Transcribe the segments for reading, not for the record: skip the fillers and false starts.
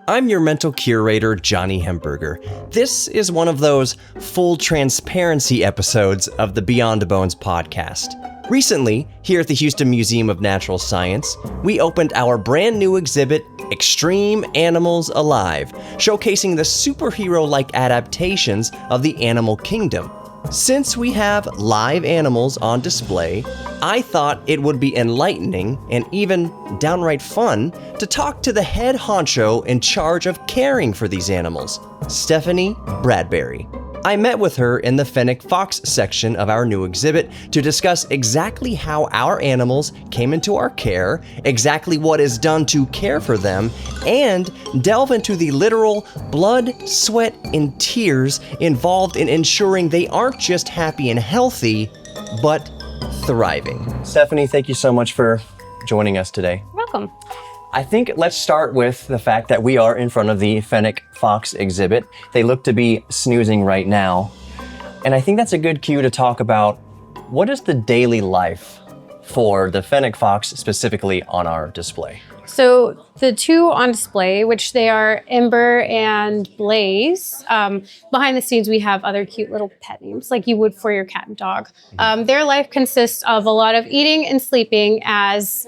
I'm your mental curator, Johnny Hemberger. This is one of those full transparency episodes of the Beyond the Bones podcast. Recently, here at the Houston Museum of Natural Science, we opened our brand new exhibit, Extreme Animals Alive, showcasing the superhero-like adaptations of the animal kingdom. Since we have live animals on display, I thought it would be enlightening and even downright fun to talk to the head honcho in charge of caring for these animals, Stephanie Bradbury. I met with her in the Fennec Foxes section of our new exhibit to discuss exactly how our animals came into our care, exactly what is done to care for them, and delve into the literal blood, sweat, and tears involved in ensuring they aren't just happy and healthy, but thriving. Stephanie, thank you so much for joining us today. You're welcome. I think let's start with the fact that we are in front of the Fennec Fox exhibit. They look to be snoozing right now. And I think that's a good cue to talk about what is the daily life for the Fennec Fox specifically on our display. So the two on display, which they are Ember and Blaze, behind the scenes we have other cute little pet names like you would for your cat and dog. Their life consists of a lot of eating and sleeping, as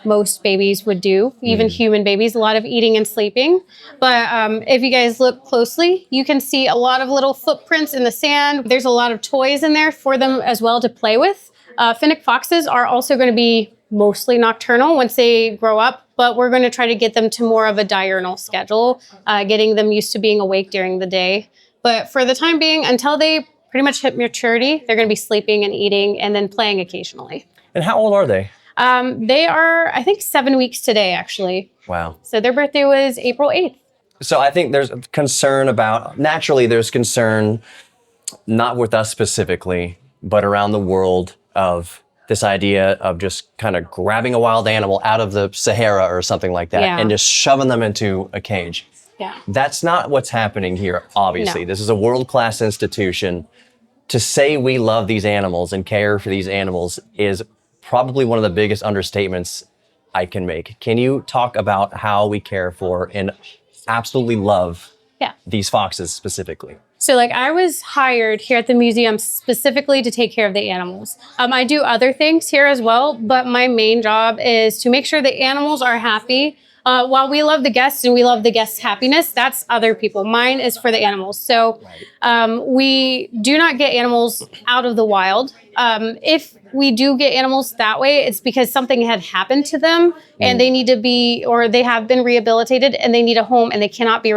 most babies would do, even human babies, a lot of eating and sleeping. But if you guys look closely, you can see a lot of little footprints in the sand. There's a lot of toys in there for them as well to play with. Fennec Foxes are also going to be mostly nocturnal once they grow up, but we're going to try to get them to more of a diurnal schedule, getting them used to being awake during the day. But for the time being, until they pretty much hit maturity, they're going to be sleeping and eating and then playing occasionally. And how old are they? They are, I think, 7 weeks today, actually. Wow. So their birthday was April 8th. So I think there's concern about, naturally there's concern, not with us specifically, but around the world of this idea of just kind of grabbing a wild animal out of the Sahara or something like that and just shoving them into a cage. Yeah. That's not what's happening here, obviously. No. This is a world-class institution. To say we love these animals and care for these animals is probably one of the biggest understatements I can make. Can you talk about how we care for and absolutely love these foxes specifically? So I was hired here at the museum specifically to take care of the animals. I do other things here as well, but my main job is to make sure the animals are happy. While we love the guests and we love the guests' happiness, that's other people. Mine is for the animals. So we do not get animals out of the wild. If we do get animals that way, it's because something had happened to them and they need to be, or they have been rehabilitated and they need a home and they cannot be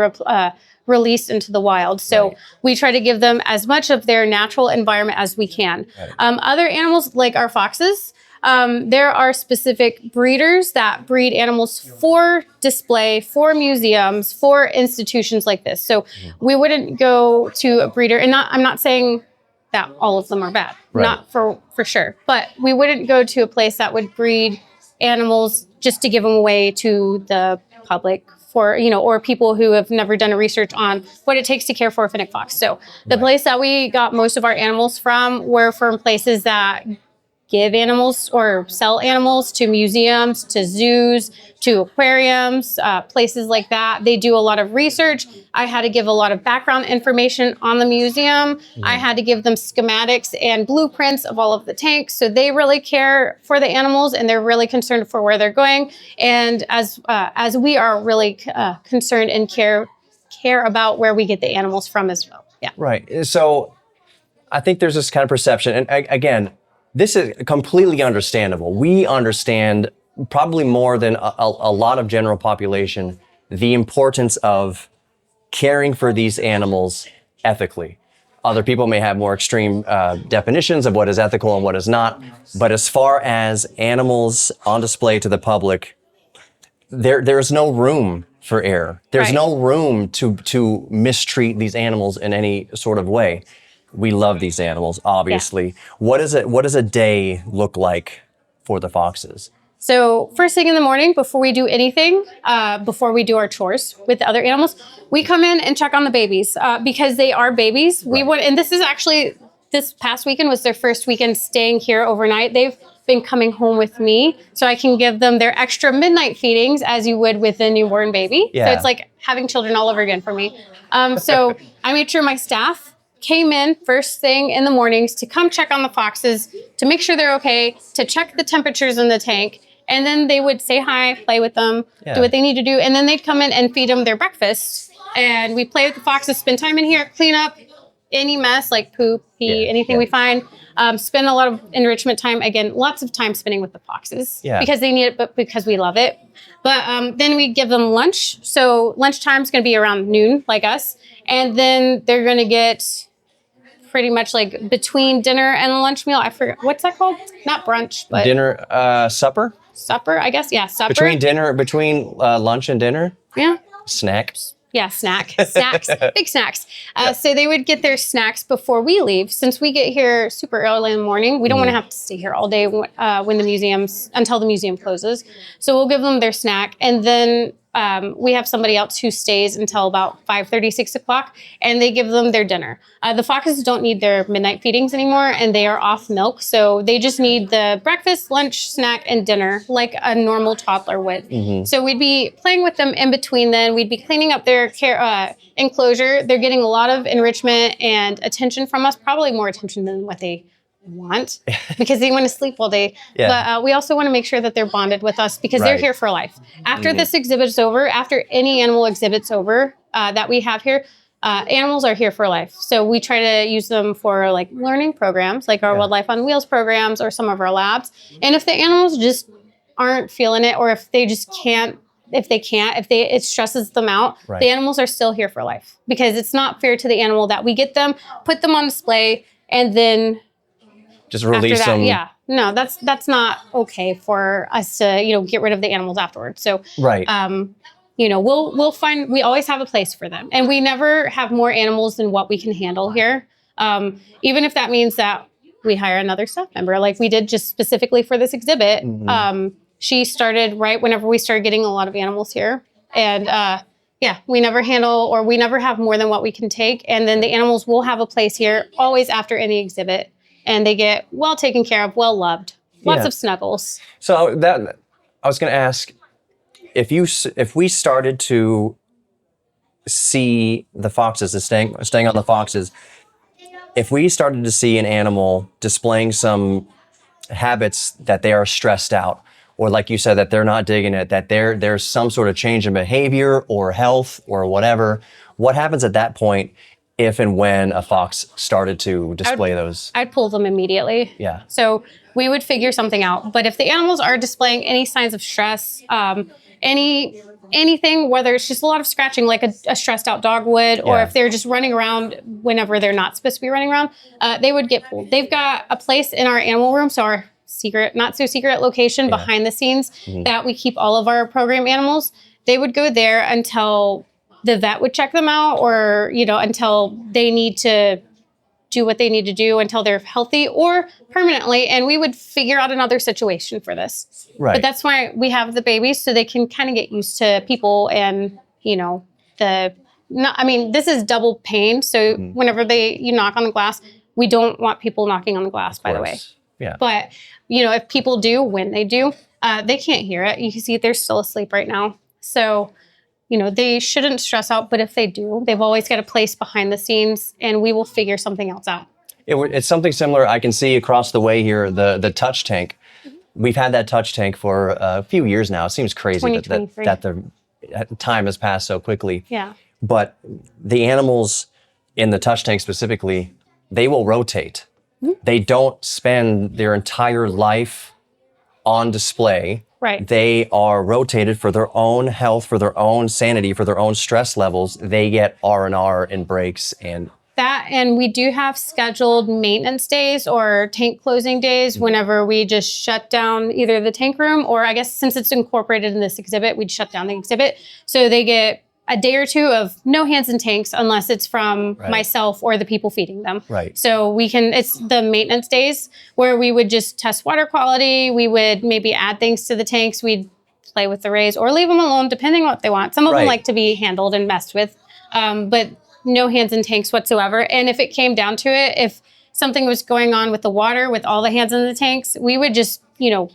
released into the wild. So we try to give them as much of their natural environment as we can. Other animals like our foxes, there are specific breeders that breed animals for display, for museums, for institutions like this. So we wouldn't go to a breeder, and I'm not saying that all of them are bad, not for sure, but we wouldn't go to a place that would breed animals just to give them away to the public for, or people who have never done a research on what it takes to care for a Fennec Fox. So the place that we got most of our animals from were from places that give animals or sell animals to museums, to zoos, to aquariums, places like that. They do a lot of research. I had to give a lot of background information on the museum. I had to give them schematics and blueprints of all of the tanks. So they really care for the animals and they're really concerned for where they're going. And as we are really concerned and care about where we get the animals from as well. Yeah. Right. So I think there's this kind of perception. And again, this is completely understandable. We understand probably more than a lot of general population the importance of caring for these animals ethically. Other people may have more extreme definitions of what is ethical and what is not. But as far as animals on display to the public, there's no room for error. There's no room to mistreat these animals in any sort of way. We love these animals, obviously. Yeah. What does a day look like for the foxes? So first thing in the morning, before we do anything, before we do our chores with the other animals, we come in and check on the babies because they are babies. And this is actually, this past weekend was their first weekend staying here overnight. They've been coming home with me so I can give them their extra midnight feedings as you would with a newborn baby. Yeah. So it's like having children all over again for me. So I made sure my staff came in first thing in the mornings to come check on the foxes, to make sure they're okay, to check the temperatures in the tank. And then they would say hi, play with them, do what they need to do. And then they'd come in and feed them their breakfast. And we play with the foxes, spend time in here, clean up any mess like poop, pee, anything we find. Spend a lot of enrichment time. Again, lots of time spending with the foxes because they need it, but because we love it. But then we give them lunch. So lunchtime is going to be around noon, like us. And then they're going to get pretty much like between dinner and lunch meal. I forget, what's that called? Not brunch, but dinner, supper? Supper, I guess. Yeah, supper. Between lunch and dinner? Yeah. Snack? Yeah, snacks, big snacks. So they would get their snacks before we leave. Since we get here super early in the morning, we don't want to have to stay here all day until the museum closes. So we'll give them their snack. And then we have somebody else who stays until about 5:30, 6 o'clock, and they give them their dinner. The foxes don't need their midnight feedings anymore, and they are off milk. So they just need the breakfast, lunch, snack, and dinner like a normal toddler would. So we'd be playing with them in between then. We'd be cleaning up their enclosure. They're getting a lot of enrichment and attention from us, probably more attention than what they want because they want to sleep all day. But we also want to make sure that they're bonded with us because they're here for life. After this exhibit's over, after any animal exhibit's over that we have here, animals are here for life. So we try to use them for like learning programs, like our Wildlife on Wheels programs or some of our labs. And if the animals just aren't feeling it, or if they just can't, it stresses them out, the animals are still here for life because it's not fair to the animal that we get them, put them on display, and then just release them. Yeah, no, that's not okay for us to get rid of the animals afterwards. So we'll find, we always have a place for them, and we never have more animals than what we can handle here. Even if that means that we hire another staff member, like we did just specifically for this exhibit. She started right whenever we started getting a lot of animals here, and we never have more than what we can take, and then the animals will have a place here always after any exhibit. And they get well taken care of, well loved, lots of snuggles. So that I was going to ask, if we started to see the foxes, staying on the foxes, if we started to see an animal displaying some habits that they are stressed out, or like you said, that they're not digging it, that there's some sort of change in behavior or health or whatever, what happens at that point? If and when a fox started to display those? I'd pull them immediately. Yeah. So we would figure something out. But if the animals are displaying any signs of stress, anything, whether it's just a lot of scratching like a stressed out dog would, or if they're just running around whenever they're not supposed to be running around, they would get pulled. They've got a place in our animal room, so our not so secret location behind the scenes that we keep all of our program animals. They would go there until the vet would check them out, or, until they need to do what they need to do until they're healthy or permanently. And we would figure out another situation for this. Right. But that's why we have the babies, so they can kind of get used to people and, this is double pain. So whenever you knock on the glass, we don't want people knocking on the glass, by the way. Yeah. But, if people do, when they do, they can't hear it. You can see they're still asleep right now. So, they shouldn't stress out, but if they do, they've always got a place behind the scenes, and we will figure something else out. It's something similar. I can see across the way here, the touch tank. We've had that touch tank for a few years now. It seems crazy that the time has passed so quickly. Yeah. But the animals in the touch tank specifically, they will rotate. They don't spend their entire life on display. Right. They are rotated for their own health, for their own sanity, for their own stress levels. They get R&R and breaks and that, and we do have scheduled maintenance days or tank closing days whenever we just shut down either the tank room, or I guess since it's incorporated in this exhibit, we'd shut down the exhibit. So they get a day or two of no hands in tanks unless it's from myself or the people feeding them. Right. So it's the maintenance days where we would just test water quality. We would maybe add things to the tanks. We'd play with the rays or leave them alone depending on what they want. Some of them like to be handled and messed with, but no hands in tanks whatsoever. And if it came down to it, if something was going on with the water, with all the hands in the tanks, we would just,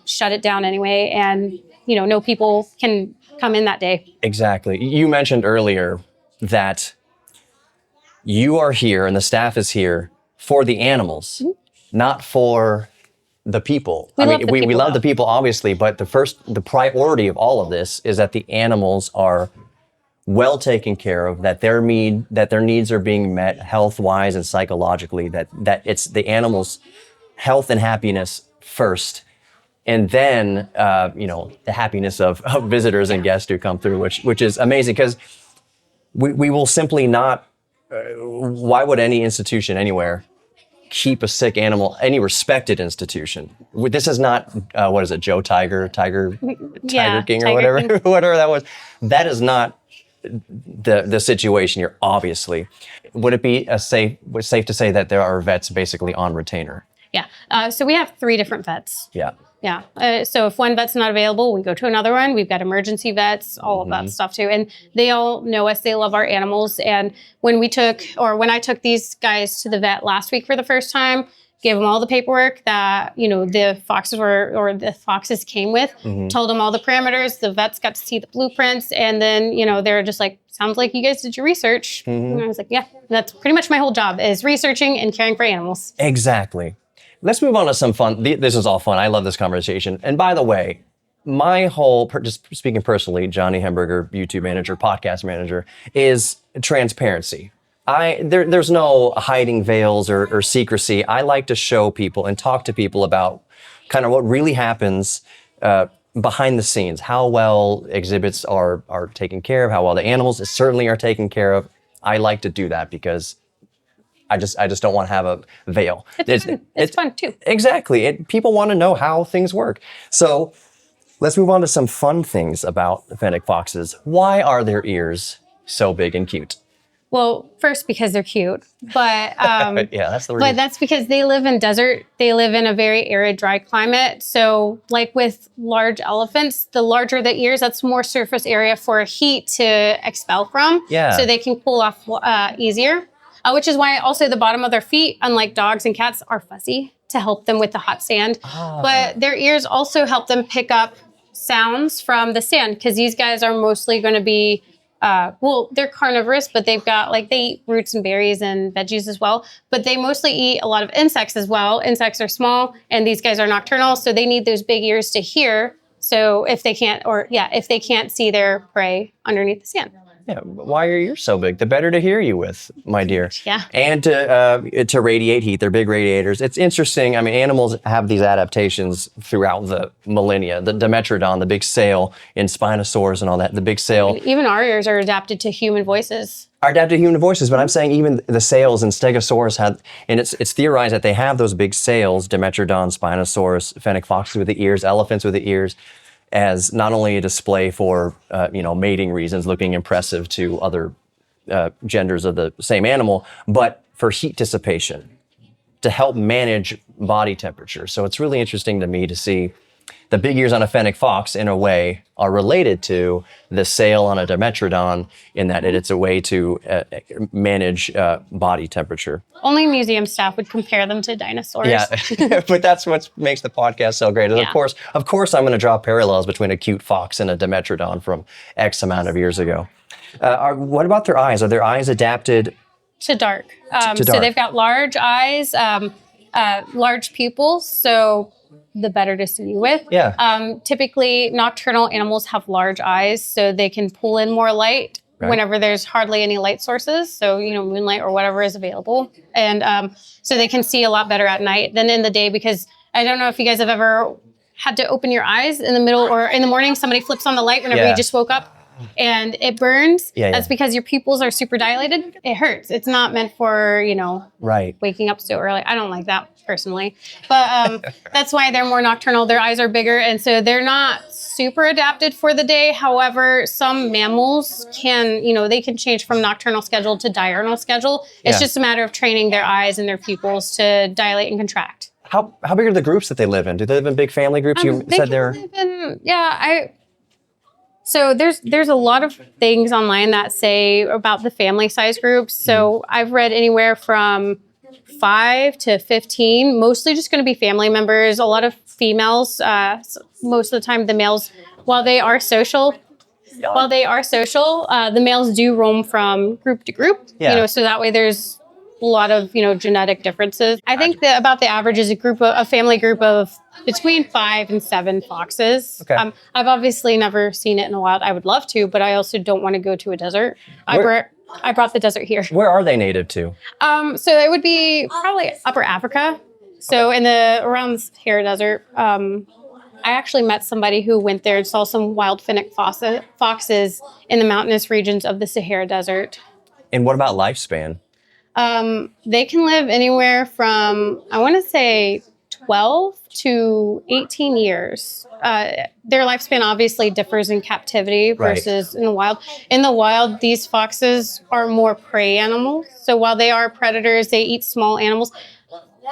shut it down anyway. And, no people can come in that day. Exactly. You mentioned earlier that you are here and the staff is here for the animals, not for the people. We love the people, obviously, but the priority of all of this is that the animals are well taken care of, that their needs are being met health-wise and psychologically, that it's the animals' health and happiness first. And then, the happiness of visitors and guests who come through, which is amazing, because we will simply not, why would any institution anywhere keep a sick animal, any respected institution? This is not, what is it, Tiger King or whatever, King. whatever that was. That is not the situation here, obviously. Would it be safe to say that there are vets basically on retainer? Yeah. So we have 3 different vets. Yeah. Yeah. So if one vet's not available, we go to another one. We've got emergency vets, all of that stuff too. And they all know us. They love our animals. And when I took these guys to the vet last week for the first time, gave them all the paperwork that, the foxes came with, told them all the parameters. The vets got to see the blueprints. And then, they're just like, sounds like you guys did your research. And I was like, yeah, that's pretty much my whole job, is researching and caring for animals. Exactly. Let's move on to some fun. This is all fun. I love this conversation. And by the way, my whole, just speaking personally, Johnny Hemberger, YouTube manager, podcast manager, is transparency. There's no hiding veils or secrecy. I like to show people and talk to people about kind of what really happens behind the scenes, how well exhibits are taken care of, how well the animals certainly are taken care of. I like to do that because I just don't want to have a veil. It's fun too. Exactly. People want to know how things work. So let's move on to some fun things about Fennec Foxes. Why are their ears so big and cute? Well, first, because they're cute, but yeah, that's the reason. But that's because they live in desert. They live in a very arid, dry climate. So like with large elephants, the larger the ears, that's more surface area for heat to expel from. Yeah. So they can cool off easier. Which is why also the bottom of their feet, unlike dogs and cats, are fuzzy to help them with the hot sand. But their ears also help them pick up sounds from the sand, because these guys are mostly going to be, they're carnivorous, but they eat roots and berries and veggies as well. But they mostly eat a lot of insects as well. Insects are small, and these guys are nocturnal, so they need those big ears to hear. So if they can't see their prey underneath the sand. Yeah, why are your ears so big? The better to hear you with, my dear. Yeah. And to radiate heat. They're big radiators. It's interesting. I mean, animals have these adaptations throughout the millennia. The Dimetrodon, the big sail in Spinosaurus and all that, the big sail. Even our ears are adapted to human voices. Are adapted to human voices, but I'm saying even the sails in Stegosaurus had, and it's theorized that they have those big sails, Dimetrodon, Spinosaurus, Fennec Foxes with the ears, elephants with the ears, as not only a display for, mating reasons, looking impressive to other genders of the same animal, but for heat dissipation, to help manage body temperature. So it's really interesting to me to see the big ears on a Fennec Fox, in a way, are related to the sail on a Dimetrodon, in that it's a way to manage body temperature. Only museum staff would compare them to dinosaurs. Yeah, but that's what makes the podcast so great. And Yeah. of course, I'm going to draw parallels between a cute fox and a Dimetrodon from X amount of years ago. What about their eyes? Are their eyes adapted to dark? To So dark. they've got large eyes, large pupils, so the better to see with. Yeah. Typically, nocturnal animals have large eyes, so they can pull in more light whenever there's hardly any light sources. So, moonlight or whatever is available. And so they can see a lot better at night than in the day, because I don't know if you guys have ever had to open your eyes in the middle or in the morning, somebody flips on the light whenever you just woke up and it burns. Yeah. That's because your pupils are super dilated. It hurts. It's not meant for, Right. waking up so early. I don't like that personally, but that's why they're more nocturnal. Their eyes are bigger, and so they're not super adapted for the day. However, some mammals can, they can change from nocturnal schedule to diurnal schedule. It's just a matter of training their eyes and their pupils to dilate and contract. How big are the groups that they live in? Do they live in big family groups? You said they're... So there's a lot of things online that say about the family size groups. So I've read anywhere from 5 to 15, mostly just going to be family members, a lot of females. Most of the time, the males, while they are social, the males do roam from group to group, so that way there's a lot of, genetic differences. I think that about the average is a family group of between 5 and 7 foxes. Okay. I've obviously never seen it in the wild. I would love to, but I also don't want to go to a desert. I brought the desert here. Where are they native to? So it would be probably Upper Africa. So around the Sahara Desert. I actually met somebody who went there and saw some wild Fennec foxes in the mountainous regions of the Sahara Desert. And what about lifespan? They can live anywhere from, I want to say, 12 to 18 years. Their lifespan obviously differs in captivity versus in the wild. In the wild, these foxes are more prey animals. So while they are predators, they eat small animals.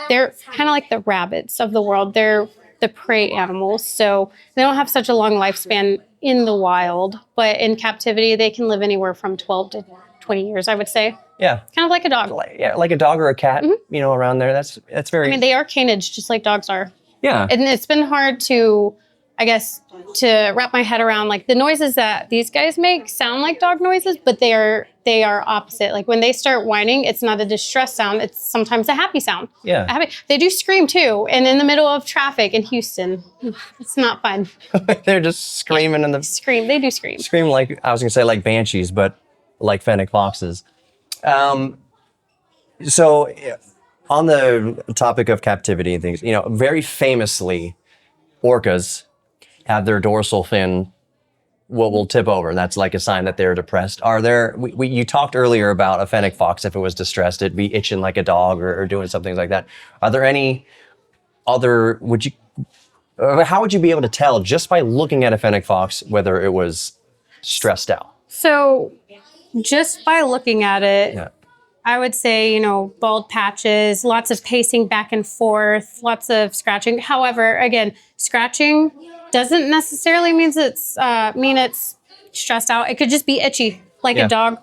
They're kind of like the rabbits of the world. They're the prey animals. So they don't have such a long lifespan in the wild, but in captivity, they can live anywhere from 12 to 20 years, I would say. Yeah. Kind of like a dog. Like a dog or a cat, around there. That's very... I mean, they are canaged just like dogs are. Yeah. And it's been hard to wrap my head around, like, the noises that these guys make sound like dog noises, but they are opposite. Like, when they start whining, it's not a distress sound. It's sometimes a happy sound. Yeah. They do scream too. And in the middle of traffic in Houston, it's not fun. They're just screaming in the... Scream. They do scream. Scream like, I was going to say like banshees, but like Fennec Foxes. So on the topic of captivity and things, very famously, orcas have their dorsal fin will tip over. That's like a sign that they're depressed. Are there, you talked earlier about a Fennec fox, if it was distressed, it'd be itching like a dog or doing something like that. Are there any other, how would you be able to tell just by looking at a Fennec fox whether it was stressed out? So just by looking at it, I would say, bald patches, lots of pacing back and forth, lots of scratching. However, again, scratching doesn't necessarily mean it's stressed out. It could just be itchy, like a dog.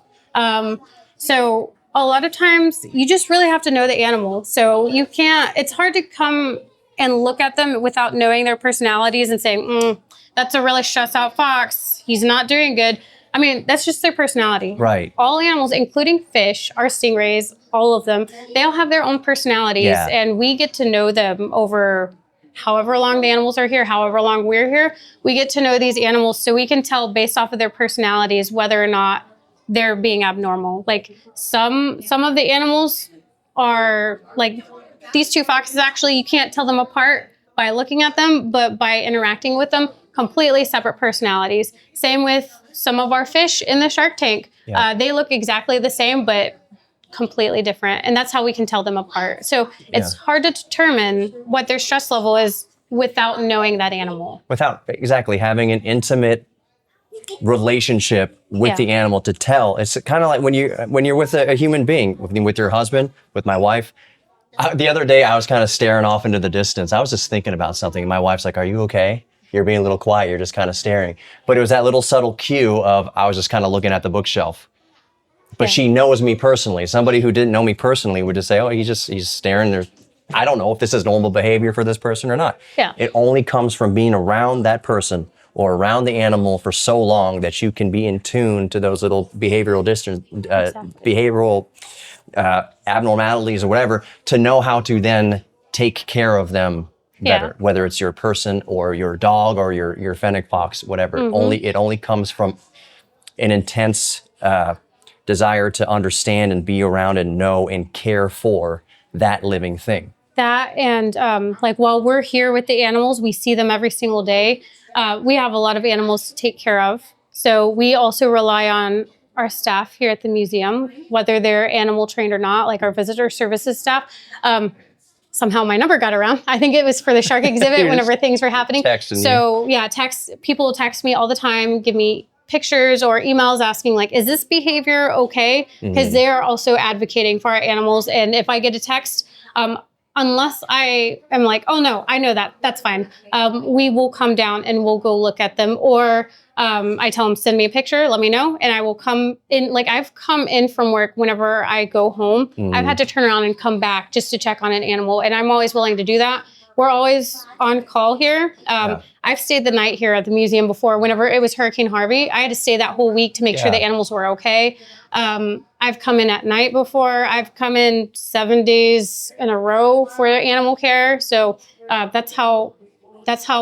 So a lot of times you just really have to know the animal. So it's hard to come and look at them without knowing their personalities and saying, that's a really stressed out fox. He's not doing good. I mean, that's just their personality. Right. All animals, including fish, our stingrays, all of them, they all have their own personalities. Yeah. And we get to know them over however long the animals are here, however long we're here. We get to know these animals so we can tell based off of their personalities whether or not they're being abnormal. Like some of the animals are like these two foxes, actually, you can't tell them apart by looking at them, but by interacting with them, completely separate personalities. Same with some of our fish in the shark tank. Yeah. They look exactly the same, but completely different. And that's how we can tell them apart. So it's hard to determine what their stress level is without knowing that animal. Without exactly having an intimate relationship with the animal to tell. It's kind of like when you're with a human being, with your husband, with my wife. The other day, I was kind of staring off into the distance. I was just thinking about something. And my wife's like, "Are you okay? You're being a little quiet. You're just kind of staring." But it was that little subtle cue of I was just kind of looking at the bookshelf. But she knows me personally. Somebody who didn't know me personally would just say, "Oh, he's staring." I don't know if this is normal behavior for this person or not. Yeah. It only comes from being around that person or around the animal for so long that you can be in tune to those little behavioral abnormalities or whatever, to know how to then take care of them better, whether it's your person or your dog or your Fennec fox, whatever. It only comes from an intense desire to understand and be around and know and care for that living thing. That and while we're here with the animals, we see them every single day. We have a lot of animals to take care of. So we also rely on our staff here at the museum, whether they're animal trained or not, like our visitor services staff. Somehow my number got around. I think it was for the shark exhibit whenever things were happening. People text me all the time, give me pictures or emails asking like, is this behavior okay? Because they're also advocating for our animals. And if I get a text, unless I am like, oh no, I know that's fine. We will come down and we'll go look at them. Or I tell them, send me a picture, let me know. And I will come in. Like I've come in from work whenever I go home. I've had to turn around and come back just to check on an animal. And I'm always willing to do that. We're always on call here. I've stayed the night here at the museum before. Whenever it was Hurricane Harvey, I had to stay that whole week to make sure the animals were okay. I've come in at night before. I've come in 7 days in a row for animal care. So that's how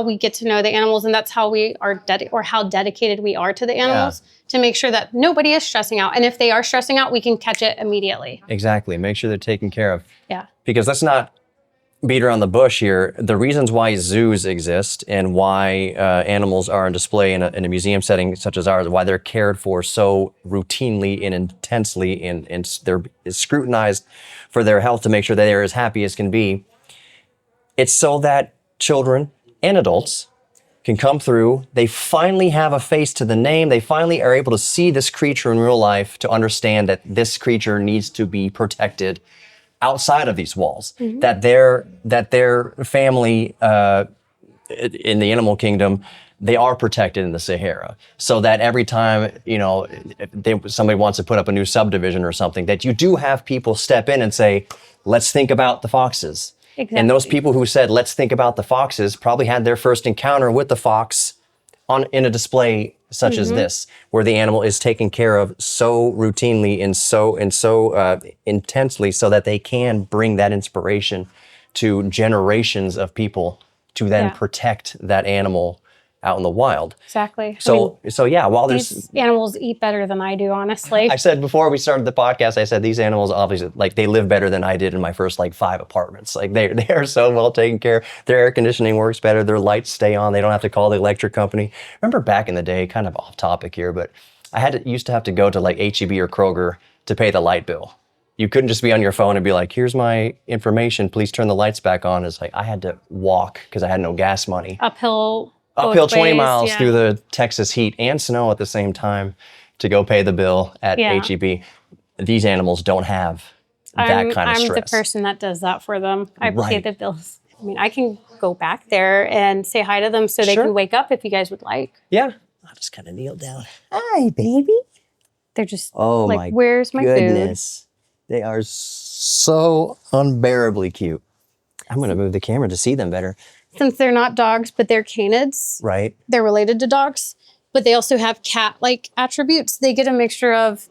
we get to know the animals, and that's how we are how dedicated we are to the animals to make sure that nobody is stressing out. And if they are stressing out, we can catch it immediately. Exactly. Make sure they're taken care of. Yeah. Because let's not beat around the bush here. The reasons why zoos exist and why animals are on display in a museum setting such as ours, why they're cared for so routinely and intensely, and they're scrutinized for their health to make sure that they're as happy as can be. It's so that children and adults can come through. They finally have a face to the name. They finally are able to see this creature in real life, to understand that this creature needs to be protected outside of these walls, that their family in the animal kingdom, they are protected in the Sahara, so that every time somebody wants to put up a new subdivision or something, that you do have people step in and say, let's think about the foxes. Exactly. And those people who said, let's think about the foxes, probably had their first encounter with the fox in a display such as this, where the animal is taken care of so routinely and so intensely, so that they can bring that inspiration to generations of people to then protect that animal out in the wild. Exactly. So while these animals eat better than I do, honestly. I said before we started the podcast, I said these animals obviously, like, they live better than I did in my first 5 apartments. Like they are so well taken care of. Their air conditioning works better. Their lights stay on. They don't have to call the electric company. Remember back in the day, kind of off topic here, but I used to have to go to H-E-B or Kroger to pay the light bill. You couldn't just be on your phone and be like, here's my information, please turn the lights back on. It's like I had to walk because I had no gas money. Uphill 20 miles through the Texas heat and snow at the same time to go pay the bill at H-E-B. These animals don't have that kind of stress. I'm the person that does that for them. I pay the bills. I mean, I can go back there and say hi to them so they can wake up if you guys would like. Yeah. I'll just kind of kneel down. Hi, baby. They're just where's my goodness. Food? They are so unbearably cute. I'm going to move the camera to see them better. Since they're not dogs, but they're canids. Right. They're related to dogs, but they also have cat-like attributes. They get a mixture of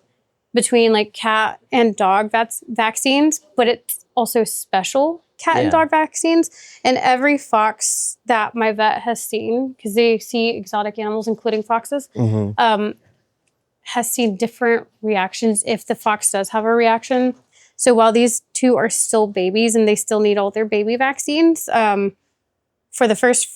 between cat and dog vaccines, but it's also special cat and dog vaccines. And every fox that my vet has seen, because they see exotic animals, including foxes, has seen different reactions if the fox does have a reaction. So while these two are still babies and they still need all their baby vaccines, for the first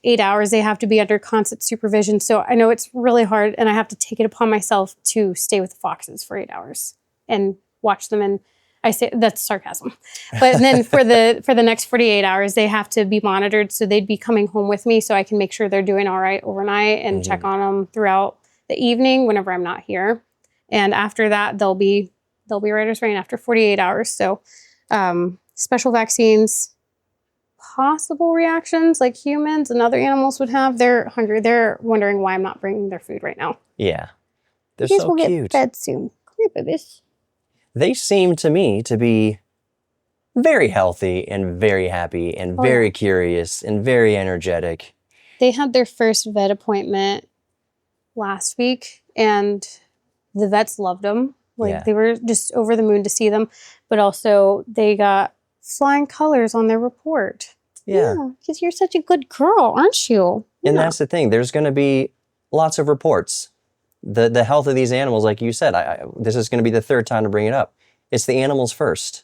8 hours, they have to be under constant supervision. So I know it's really hard, and I have to take it upon myself to stay with the foxes for 8 hours and watch them. And I say that's sarcasm. But then for the next 48 hours, they have to be monitored. So they'd be coming home with me so I can make sure they're doing all right overnight and check on them throughout the evening whenever I'm not here. And after that, they'll be right as rain after 48 hours. So special vaccines. Possible reactions like humans and other animals would have. They're hungry. They're wondering why I'm not bringing their food right now. Yeah. They're so so cute. cute. Get fed soon. Come here, babies. They seem to me to be very healthy and very happy and very curious and very energetic. They had their first vet appointment last week, and the vets loved them. They were just over the moon to see them, but also they got flying colors on their report. Yeah, because you're such a good girl, aren't you? And that's the thing. There's going to be lots of reports. The health of these animals, like you said, this is going to be the third time to bring it up. It's the animals first.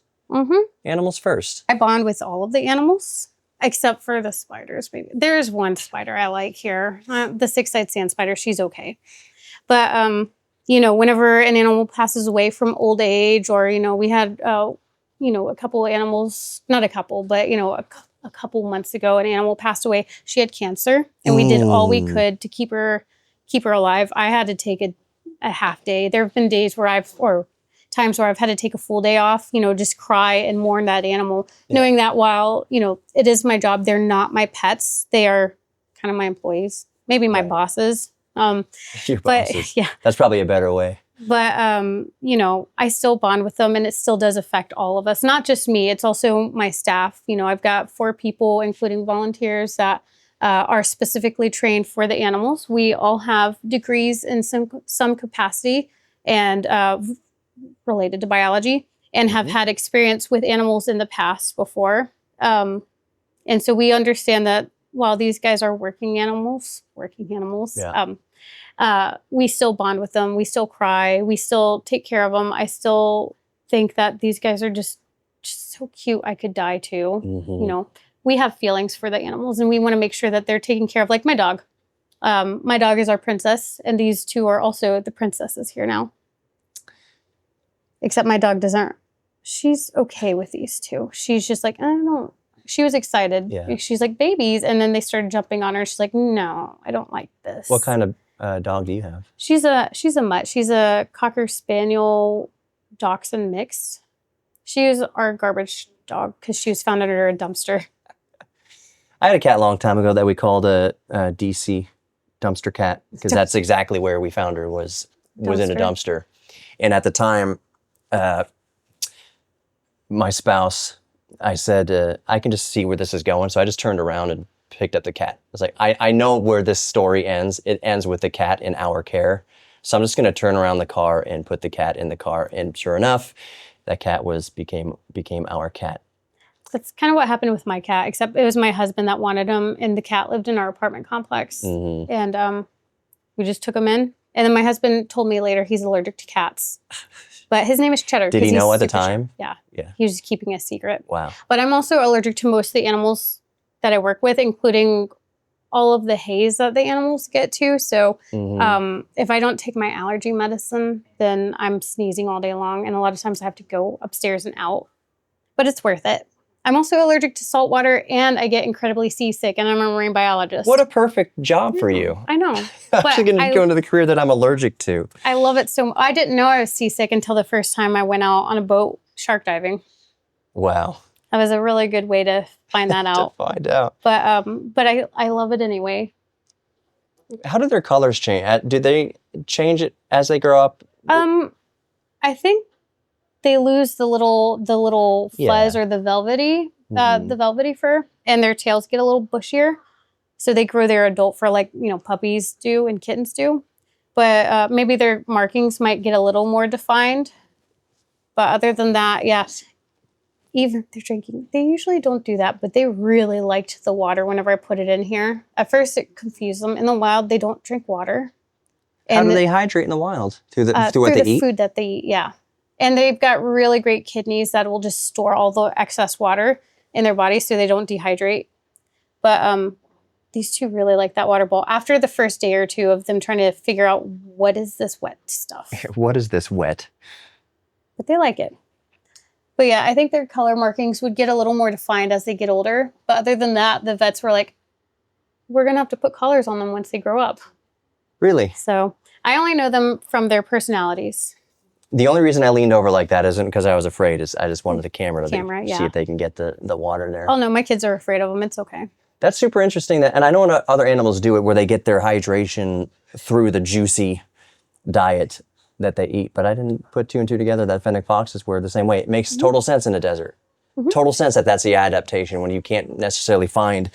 Animals first. I bond with all of the animals, except for the spiders. Maybe there's one spider I like here, the six-eyed sand spider. She's okay, but whenever an animal passes away from old age, or we had a couple of animals, not a couple, but a couple months ago, an animal passed away. She had cancer, and we did all we could to keep her alive. I had to take a half day. There have been days where times where I've had to take a full day off, just cry and mourn that animal, knowing that while, it is my job, they're not my pets. They are kind of my employees, maybe my bosses. Your but bosses. yeah, That's probably a better way. but, I still bond with them, and it still does affect all of us, not just me. It's also my staff. I've got 4 people, including volunteers, that are specifically trained for the animals. We all have degrees in some capacity and related to biology, and have had experience with animals in the past before. And so we understand that while these guys are working animals, we still bond with them. We still cry. We still take care of them. I still think that these guys are just so cute. I could die too. We have feelings for the animals, and we want to make sure that they're taken care of, like my dog. My dog is our princess, and these 2 are also the princesses here now. Except my dog doesn't. She's okay with these 2. She's just like, I don't know. She was excited. Yeah. She's like, babies. And then they started jumping on her. She's like, no, I don't like this. What kind of dog do you have? She's a mutt. She's a Cocker Spaniel Dachshund mix. She was our garbage dog because she was found under a dumpster. I had a cat a long time ago that we called a DC dumpster cat, because that's exactly where we found her, was in a dumpster. And at the time, my spouse, I said, I can just see where this is going. So I just turned around and picked up the cat. I was like, I know where this story ends. It ends with the cat in our care. So I'm just going to turn around the car and put the cat in the car. And sure enough, that cat became our cat. That's kind of what happened with my cat, except it was my husband that wanted him, and the cat lived in our apartment complex. And we just took him in. And then my husband told me later he's allergic to cats. But his name is Cheddar. Did he know at the time? Yeah. Yeah. He was just keeping a secret. Wow. But I'm also allergic to most of the animals that I work with, including all of the haze that the animals get to. So if I don't take my allergy medicine, then I'm sneezing all day long. And a lot of times I have to go upstairs and out. But it's worth it. I'm also allergic to salt water, and I get incredibly seasick, and I'm a marine biologist. What a perfect job for you. I know. I'm actually going to go into the career that I'm allergic to. I love it so much. I didn't know I was seasick until the first time I went out on a boat shark diving. Wow. That was a really good way to find that out. To find out. But I love it anyway. How do their colors change? Do they change it as they grow up? I think they lose the little fuzz or the velvety fur, and their tails get a little bushier. So they grow their adult fur like, puppies do and kittens do. But maybe their markings might get a little more defined. But other than that, even if they're drinking, they usually don't do that, but they really liked the water whenever I put it in here. At first, it confused them. In the wild, they don't drink water. How do they hydrate in the wild? Through what they eat? Food that they eat, yeah. And they've got really great kidneys that will just store all the excess water in their body so they don't dehydrate. But these 2 really like that water bowl. After the first day or 2 of them trying to figure out, what is this wet stuff? What is this wet? But they like it. But yeah, I think their color markings would get a little more defined as they get older. But other than that, the vets were like, we're going to have to put colors on them once they grow up. Really? So I only know them from their personalities. The only reason I leaned over like that isn't because I was afraid. I just wanted the camera to see if they can get the water there. Oh, no, my kids are afraid of them. It's okay. That's super interesting. And I know other animals do it where they get their hydration through the juicy diet that they eat. But I didn't put 2 and 2 together that Fennec Foxes were the same way. It makes total sense in a desert. Total sense that that's the adaptation when you can't necessarily find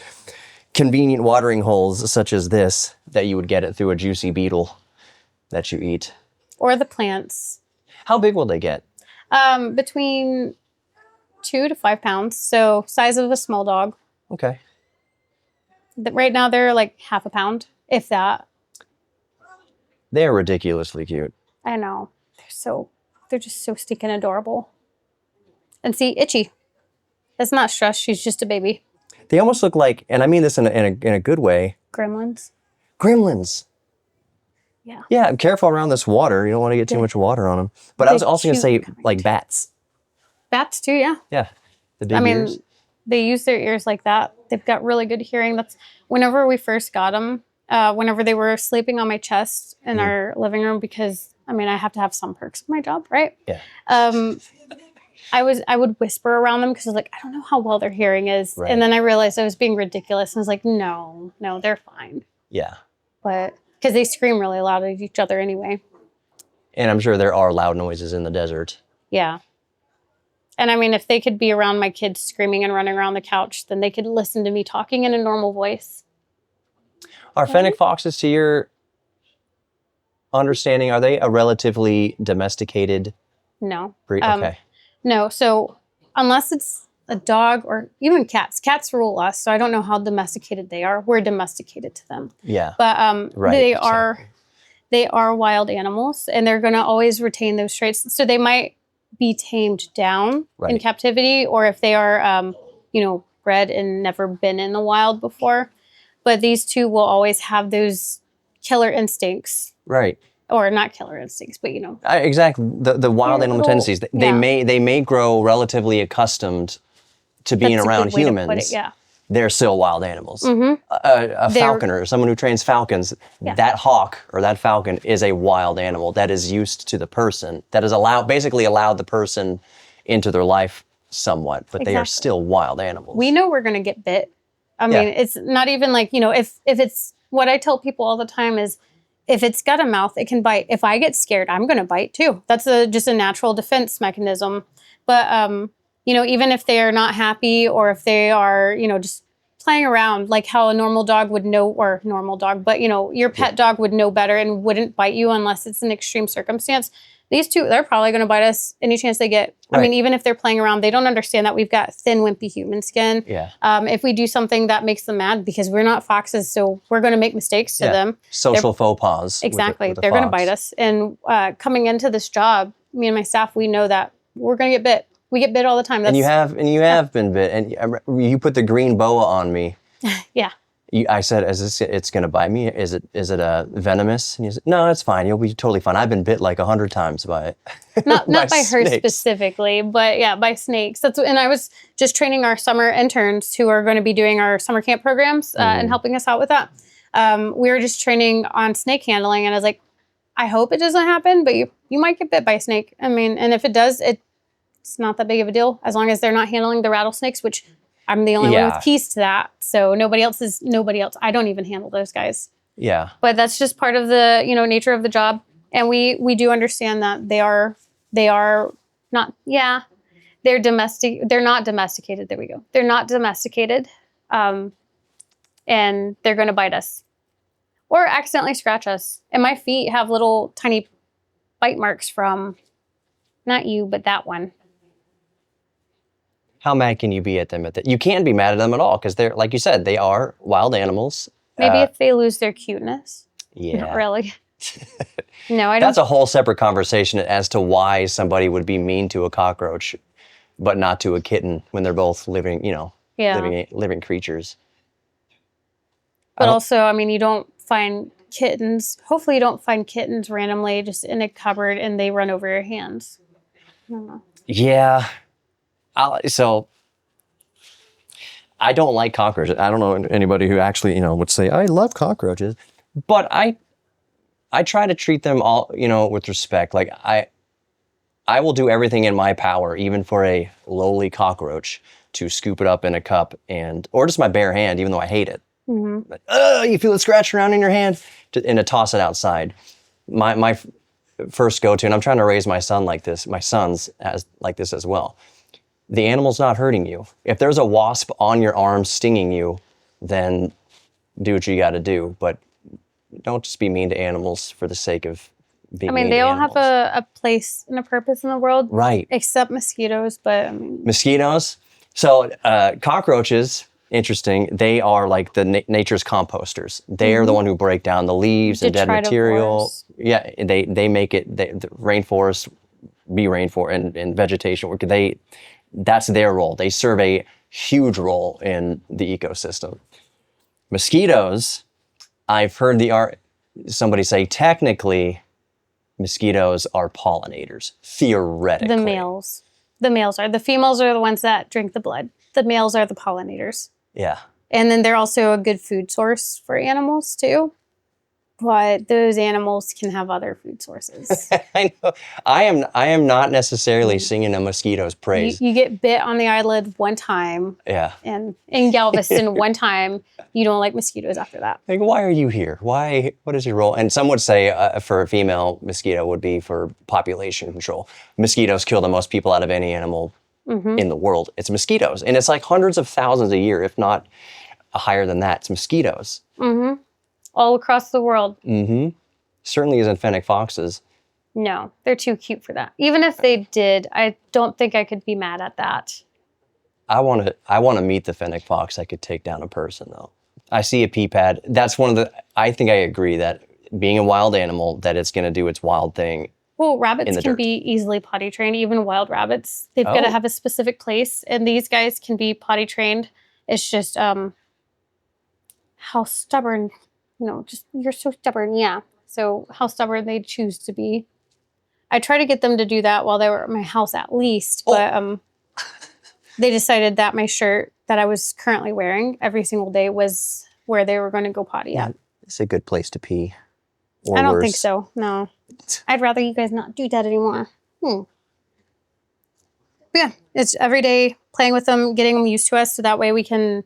convenient watering holes such as this, that you would get it through a juicy beetle that you eat. Or the plants. How big will they get? Between 2 to 5 pounds. So size of a small dog. Okay. Right now they're like half a pound, if that. They're ridiculously cute. I know. They're just so stinking adorable. And see, Itchy. That's not stress. She's just a baby. They almost look like, and I mean this in a good way. Gremlins. Yeah. Yeah, I'm careful around this water. You don't want to get too much water on them. But I was also going to say, like, bats. Bats too, yeah. Yeah. The big ears. They use their ears like that. They've got really good hearing. That's whenever we first got them, whenever they were sleeping on my chest in our living room, because I mean, I have to have some perks of my job, right? Yeah. I would whisper around them because I was like, I don't know how well their hearing is. Right. And then I realized I was being ridiculous. And I was like, no, they're fine. Yeah. But because they scream really loud at each other anyway. And I'm sure there are loud noises in the desert. Yeah. And I mean, if they could be around my kids screaming and running around the couch, then they could listen to me talking in a normal voice. Are Fennec Foxes, to your understanding, are they a relatively domesticated No. breed? Okay. No. So unless it's a dog or even cats, cats rule us. So I don't know how domesticated they are. We're domesticated to them. Yeah. But Right, they are wild animals, and they're going to always retain those traits. So they might be tamed down in captivity, or if they are, bred and never been in the wild before. But these two will always have those killer instincts. Right. Or not killer instincts, but exactly the wild animal tendencies. They may grow relatively accustomed to being around humans. They're still wild animals. Mm-hmm. A falconer, someone who trains falcons, that hawk or that falcon is a wild animal that is used to the person, that is basically allowed the person into their life somewhat, but they are still wild animals. We know we're going to get bit. I mean, it's not even like, if it's what I tell people all the time is, if it's got a mouth, it can bite. If I get scared, I'm going to bite too. That's just a natural defense mechanism. But, even if they are not happy or if they are, just playing around, like how a normal dog would know, or normal dog, but, your pet dog would know better and wouldn't bite you unless it's an extreme circumstance. These two, they're probably going to bite us any chance they get. Right. I mean, even if they're playing around, they don't understand that we've got thin, wimpy human skin. Yeah. If we do something that makes them mad, because we're not foxes, so we're going to make mistakes to them. Social faux pas. Exactly. They're going to bite us. And coming into this job, me and my staff, we know that we're going to get bit. We get bit all the time. And you have been bit. And you put the green boa on me. Yeah. I said, it's going to bite me? Is it venomous? And you said, no, it's fine. You'll be totally fine. I've been bit like 100 times by it. Not by her specifically, but by snakes. And I was just training our summer interns who are going to be doing our summer camp programs and helping us out with that. We were just training on snake handling, and I was like, I hope it doesn't happen, but you might get bit by a snake. I mean, and if it does, it's not that big of a deal, as long as they're not handling the rattlesnakes, which I'm the only one with keys to that. So nobody else. I don't even handle those guys. Yeah. But that's just part of the, nature of the job. And we do understand that they are not, they're domestic. They're not domesticated. There we go. They're not domesticated. And they're going to bite us or accidentally scratch us. And my feet have little tiny bite marks from not you, but that one. How mad can you be at them? You can't be mad at them at all because they're, like you said, they are wild animals. Maybe if they lose their cuteness. Yeah. Not really. No, I don't. That's a whole separate conversation as to why somebody would be mean to a cockroach, but not to a kitten when they're both living, living creatures. But also, I mean, you don't find kittens. Hopefully you don't find kittens randomly just in a cupboard and they run over your hands. I don't know. Yeah. So I don't like cockroaches. I don't know anybody who actually, would say, I love cockroaches. But I try to treat them all, with respect. Like I will do everything in my power, even for a lowly cockroach, to scoop it up in a cup or just my bare hand, even though I hate it. Mm-hmm. Like, you feel it scratching around in your hand, and to toss it outside. My first go-to, and I'm trying to raise my sons like this as well. The animal's not hurting you. If there's a wasp on your arm stinging you, then do what you got to do. But don't just be mean to animals for the sake of being mean to animals. They all have a place and a purpose in the world. Right. Except mosquitoes, but Mosquitoes? So cockroaches, interesting, they are like the nature's composters. They are the one who break down the leaves and dead material. Yeah, they make it, the rainforest be rainforest and vegetation work. That's their role. They serve a huge role in the ecosystem. Mosquitoes, I've heard somebody say, technically, mosquitoes are pollinators, theoretically. The males are. The females are the ones that drink the blood. The males are the pollinators. Yeah. And then they're also a good food source for animals too. but those animals can have other food sources. I know. I am not necessarily singing a mosquito's praise. You get bit on the eyelid one time. Yeah. And in Galveston one time, you don't like mosquitoes after that. Like, why are you here? Why? What is your role? And some would say for a female mosquito would be for population control. Mosquitoes kill the most people out of any animal in the world. It's mosquitoes. And it's like hundreds of thousands a year, if not higher than that. It's mosquitoes. All across the world. Certainly isn't Fennec Foxes. No, they're too cute for that. Even if they did, I don't think I could be mad at that. I want to meet the Fennec Fox that could take down a person, though. I see a pea pad. That's one of the, I think I agree that being a wild animal, that it's going to do its wild thing. Well, rabbits can be easily potty trained, even wild rabbits. They've got to have a specific place, and these guys can be potty trained. It's just how stubborn, just you're so stubborn, yeah. So how stubborn they choose to be. I try to get them to do that while they were at my house at least, but they decided that my shirt that I was currently wearing every single day was where they were going to go potty at. It's a good place to pee. I don't think so, no. I'd rather you guys not do that anymore. But yeah, it's every day playing with them, getting them used to us so that way we can,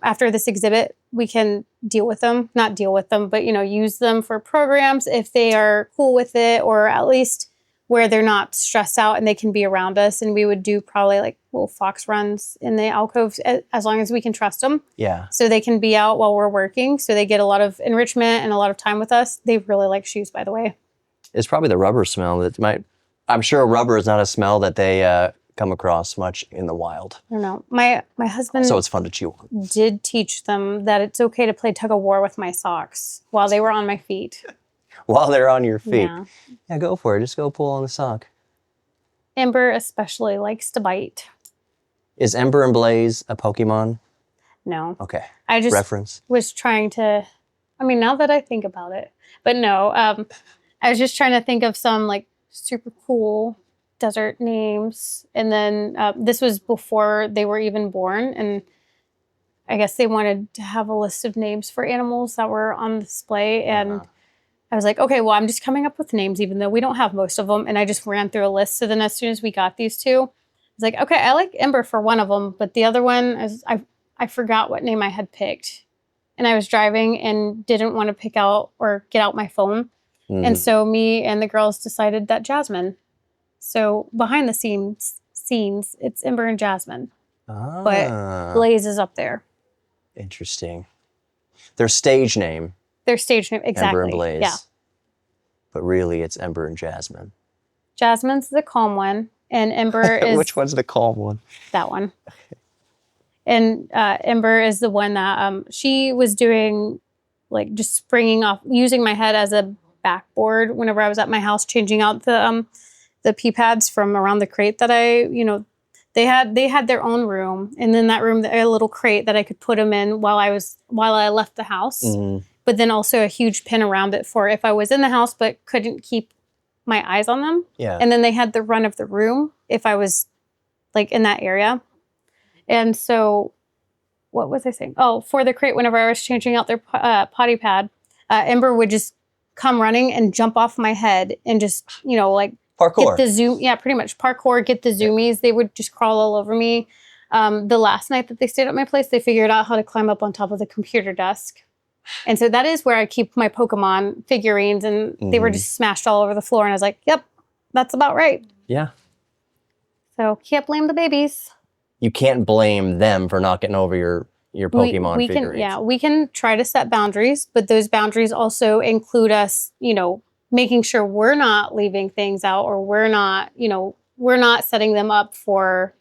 after this exhibit, we can deal with them. Not deal with them, but, use them for programs if they are cool with it, or at least where they're not stressed out and they can be around us. And we would do probably like little fox runs in the alcoves as long as we can trust them. Yeah. So they can be out while we're working. So they get a lot of enrichment and a lot of time with us. They really like shoes, by the way. It's probably the rubber smell that I'm sure rubber is not a smell that they come across much in the wild. I don't know. My husband So it's fun to chew on. Did teach them that it's okay to play tug of war with my socks while they were on my feet. While they're on your feet. Yeah, go for it. Just go pull on the sock. Ember especially likes to bite. Is Ember and Blaze a Pokemon? No. Okay. I just reference. Was trying to, now that I think about it, but no, I was just trying to think of some like super cool desert names. And then this was before they were even born. And I guess they wanted to have a list of names for animals that were on display. And I was like, okay, well, I'm just coming up with names, even though we don't have most of them. And I just ran through a list. So then as soon as we got these two, I was like, okay, I like Ember for one of them. But the other one, I forgot what name I had picked. And I was driving and didn't want to pick out or get out my phone. And so me and the girls decided that Jasmine. So behind the scenes, it's Ember and Jasmine. But Blaze is up there. Interesting. Their stage name. Exactly. Ember and Blaze. Yeah. But really, it's Ember and Jasmine. Jasmine's the calm one, and Ember is... Which one's the calm one? That one. And Ember is the one that she was doing, like, just springing off, using my head as a backboard whenever I was at my house, changing out the pee pads from around the crate that they had their own room, and then that room, a little crate that I could put them in while I left the house. But then also a huge pin around it for if I was in the house but couldn't keep my eyes on them. Yeah. And then they had the run of the room if I was like in that area. And so what was I saying? Oh, for the crate, whenever I was changing out their potty pad, Ember would just come running and jump off my head and just, like parkour. Get the zoom. Yeah, pretty much parkour, get the zoomies. They would just crawl all over me. The last night that they stayed at my place, they figured out how to climb up on top of the computer desk. And so that is where I keep my Pokemon figurines, and they were just smashed all over the floor. And I was like, yep, that's about right. Yeah. So can't blame the babies. You can't blame them for not getting over your Pokemon figurines. We can try to set boundaries, but those boundaries also include us, making sure we're not leaving things out, or we're not setting them up for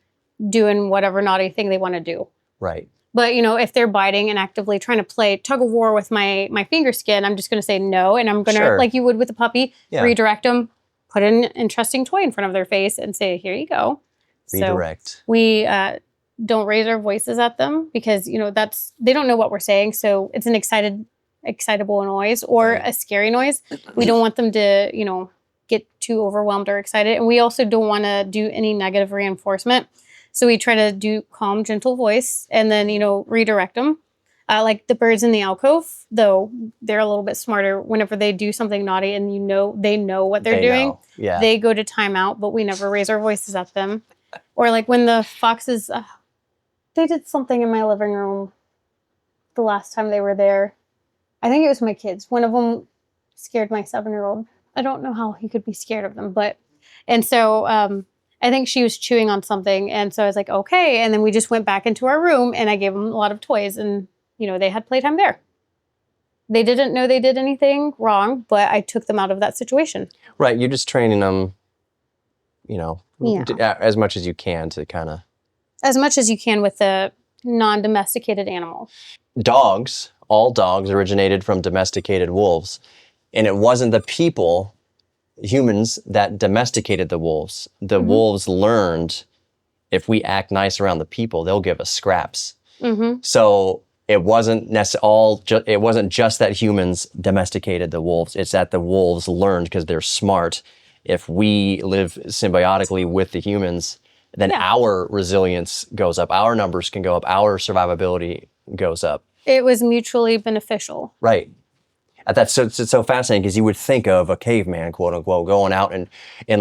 doing whatever naughty thing they want to do. Right. But, if they're biting and actively trying to play tug of war with my finger skin, I'm just going to say no. And I'm going to, like you would with a puppy, redirect them, put an interesting toy in front of their face and say, here you go. Redirect. So we don't raise our voices at them because, they don't know what we're saying. So it's an excitable noise or a scary noise. We don't want them to, get too overwhelmed or excited. And we also don't want to do any negative reinforcement. So we try to do calm, gentle voice and then, redirect them. Like the birds in the alcove, though they're a little bit smarter. Whenever they do something naughty and they know what they're doing, Yeah. they go to timeout, but we never raise our voices at them. Or like when the foxes, they did something in my living room the last time they were there. I think it was my kids. One of them scared my 7-year-old. I don't know how he could be scared of them, and so I think she was chewing on something. And so I was like, okay. And then we just went back into our room and I gave them a lot of toys and, they had playtime there. They didn't know they did anything wrong, but I took them out of that situation. Right. You're just training them, as much as you can to kind of. As much as you can with a non-domesticated animal. Dogs, all dogs originated from domesticated wolves. And it wasn't the people, humans, that domesticated the wolves. The wolves learned if we act nice around the people, they'll give us scraps. So it wasn't it wasn't just that humans domesticated the wolves. It's that the wolves learned because they're smart. If we live symbiotically with the humans, then our resilience goes up. Our numbers can go up. Our survivability goes up. It was mutually beneficial. Right. That's so fascinating because you would think of a caveman, quote unquote, going out and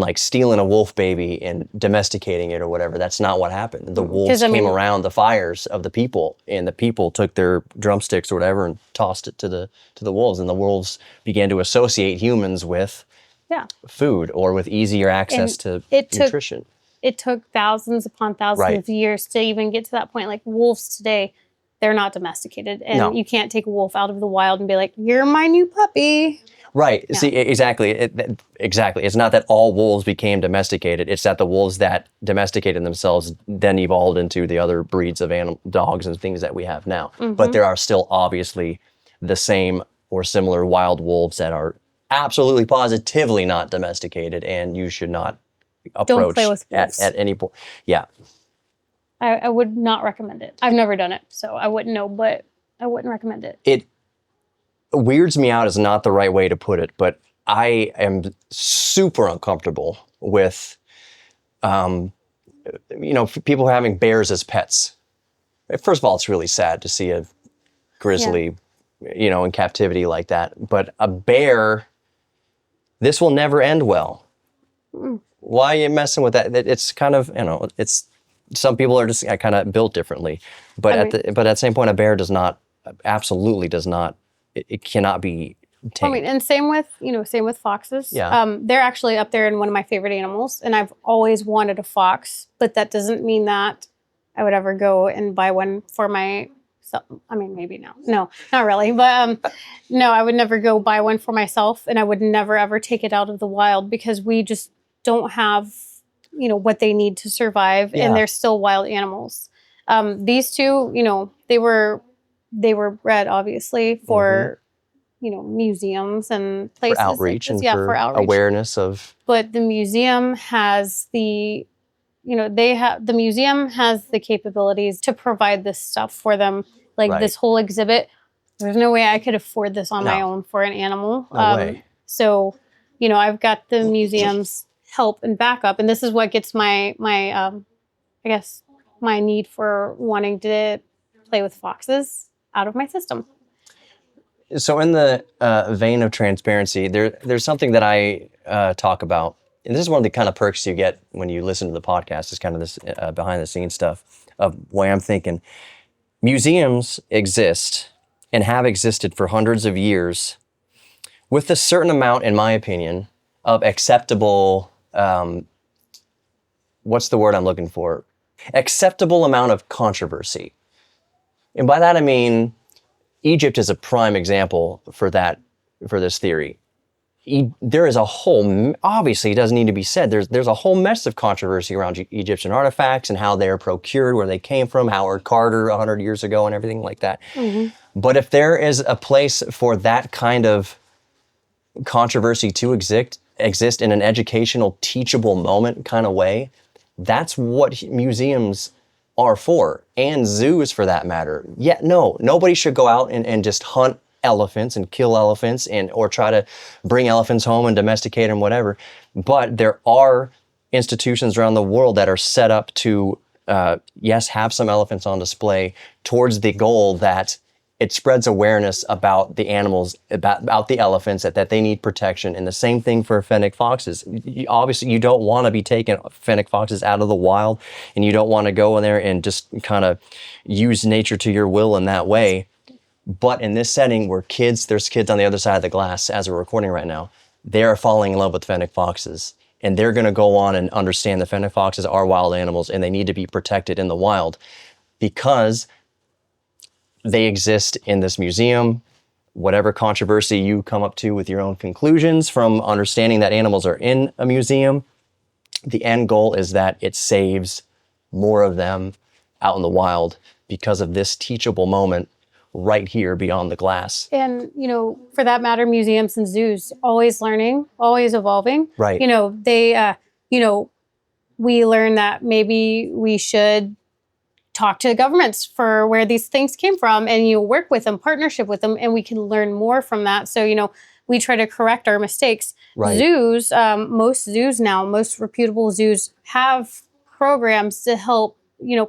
like stealing a wolf baby and domesticating it or whatever. That's not what happened. The wolves came around the fires of the people, and the people took their drumsticks or whatever and tossed it to the wolves, and the wolves began to associate humans with food or with easier access to nutrition. It took thousands upon thousands of years to even get to that point. Like wolves today, they're not domesticated, and you can't take a wolf out of the wild and be like, "You're my new puppy." Right. No. See, exactly. Exactly. It's not that all wolves became domesticated. It's that the wolves that domesticated themselves then evolved into the other breeds of dogs and things that we have now. But there are still obviously the same or similar wild wolves that are absolutely positively not domesticated, and you should not approach. Don't play with wolves at any point. Yeah. I would not recommend it. I've never done it, so I wouldn't know, but I wouldn't recommend it. It weirds me out is not the right way to put it, but I am super uncomfortable with, people having bears as pets. First of all, it's really sad to see a grizzly, in captivity like that. But a bear, this will never end well. Why are you messing with that? It's kind of, it's. Some people are just kind of built differently, but at the same point, a bear absolutely does not. It cannot be tamed. And same with foxes. Yeah. They're actually up there in one of my favorite animals, and I've always wanted a fox, but that doesn't mean that I would ever go and buy one for myself. I mean, maybe no, not really, but no, I would never go buy one for myself, and I would never ever take it out of the wild because we just don't have what they need to survive, and they're still wild animals. These two, they were bred obviously for, museums and places. For outreach like for outreach. Awareness of. But the museum has the museum has the capabilities to provide this stuff for them. Like this whole exhibit, there's no way I could afford this on my own for an animal. No way. So, I've got the museum's help and backup, and this is what gets my need for wanting to play with foxes out of my system. So in the vein of transparency, there's something that I talk about, and this is one of the kind of perks you get when you listen to the podcast, is kind of this behind the scenes stuff of why I'm thinking. Museums exist and have existed for hundreds of years with a certain amount, in my opinion, of acceptable, what's the word I'm looking for? Acceptable amount of controversy. And by that I mean, Egypt is a prime example for this theory. There is a whole, obviously it doesn't need to be said, there's a whole mess of controversy around Egyptian artifacts and how they're procured, where they came from, Howard Carter 100 years ago and everything like that. But if there is a place for that kind of controversy to exist in an educational, teachable moment kind of way, that's what museums are for, and zoos for that matter. Nobody should go out and just hunt elephants and kill elephants or try to bring elephants home and domesticate them, whatever. But there are institutions around the world that are set up to, have some elephants on display towards the goal that it spreads awareness about the animals, about the elephants, that they need protection. And the same thing for fennec foxes. Obviously, you don't want to be taking fennec foxes out of the wild, and you don't want to go in there and just kind of use nature to your will in that way. But in this setting where there's kids on the other side of the glass as we're recording right now, they are falling in love with fennec foxes. And they're going to go on and understand that fennec foxes are wild animals and they need to be protected in the wild because they exist in this museum. Whatever controversy you come up to with your own conclusions from understanding that animals are in a museum, the end goal is that it saves more of them out in the wild because of this teachable moment right here beyond the glass. And, for that matter, museums and zoos, always learning, always evolving. Right. We learn that maybe we should talk to governments for where these things came from and, work with them, partnership with them, and we can learn more from that. So, we try to correct our mistakes. Right. Zoos, most zoos now, most reputable zoos have programs to help,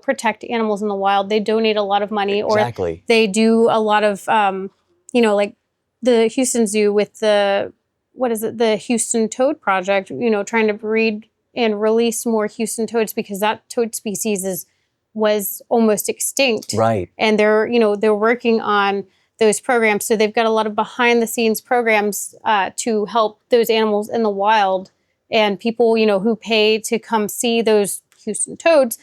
protect animals in the wild. They donate a lot of money, Exactly. or they do a lot of, like the Houston Zoo with the Houston Toad Project, trying to breed and release more Houston toads because that toad species was almost extinct. Right. And they're working on those programs. So they've got a lot of behind the scenes programs to help those animals in the wild, and people, who pay to come see those Houston toads,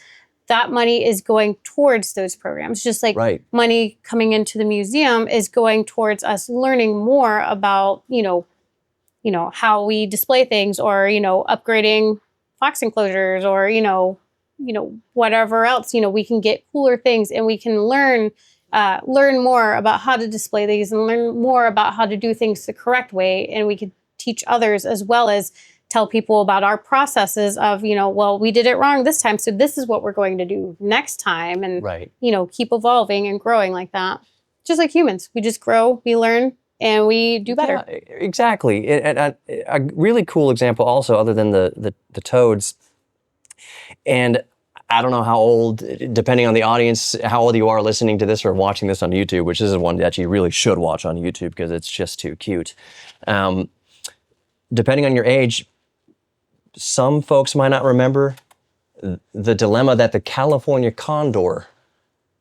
that money is going towards those programs. Just like Right. money coming into the museum is going towards us learning more about, how we display things, or, upgrading fox enclosures, or, whatever else, we can get cooler things, and we can learn more about how to display these and learn more about how to do things the correct way. And we could teach others, as well as tell people about our processes of, well, we did it wrong this time, so this is what we're going to do next time. And, Right. Keep evolving and growing like that. Just like humans, we just grow, we learn, and we do better. Yeah, exactly. And a really cool example also, other than the toads, and I don't know how old, depending on the audience, how old you are listening to this or watching this on YouTube, which is one that you really should watch on YouTube because it's just too cute. Depending on your age, some folks might not remember the dilemma that the California condor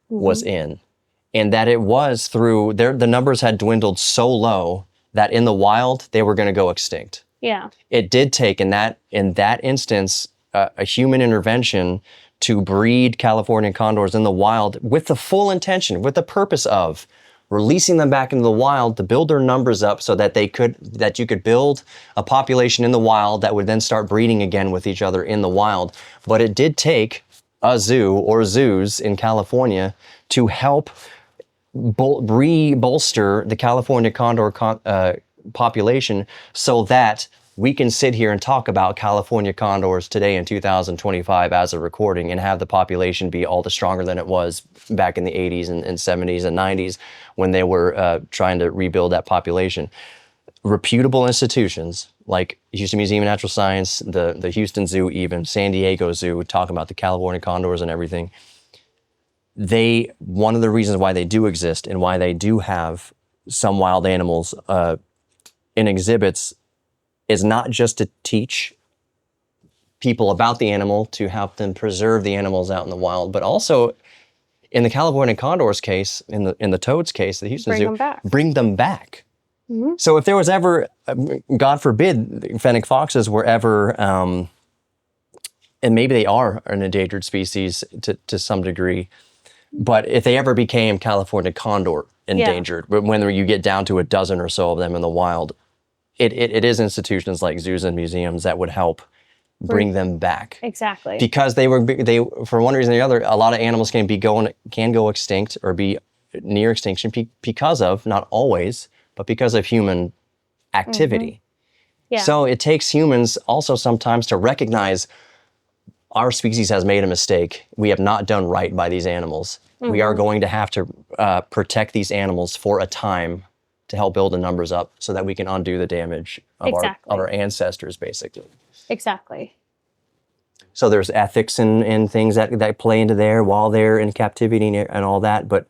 was in, and that it was through the numbers had dwindled so low that in the wild they were going to go extinct. Yeah. It did take in that instance a human intervention to breed California condors in the wild with the full intention, with the purpose of releasing them back into the wild to build their numbers up so that you could build a population in the wild that would then start breeding again with each other in the wild. But it did take a zoo or zoos in California to help bolster the California condor population so that we can sit here and talk about California condors today in 2025 as a recording and have the population be all the stronger than it was back in the 80s and 70s and 90s when they were trying to rebuild that population. Reputable institutions like Houston Museum of Natural Science, the Houston Zoo, even San Diego Zoo, talking about the California condors and everything. One of the reasons why they do exist and why they do have some wild animals in exhibits is not just to teach people about the animal, to help them preserve the animals out in the wild, but also in the California condors case, in the toads case, the Houston Zoo, bring them back. Mm-hmm. So if there was ever, God forbid, fennec foxes were ever, and maybe they are an endangered species to some degree, but if they ever became California condor endangered, when you get down to a dozen or so of them in the wild, it is institutions like zoos and museums that would help bring them back. Exactly. Because they for one reason or the other, a lot of animals can go extinct or be near extinction because of, not always, but because of human activity. Mm-hmm. Yeah. So it takes humans also sometimes to recognize our species has made a mistake. We have not done right by these animals. Mm-hmm. We are going to have to protect these animals for a time to help build the numbers up so that we can undo the damage of our ancestors, basically. Exactly. So there's ethics and things that play into there while they're in captivity and all that, but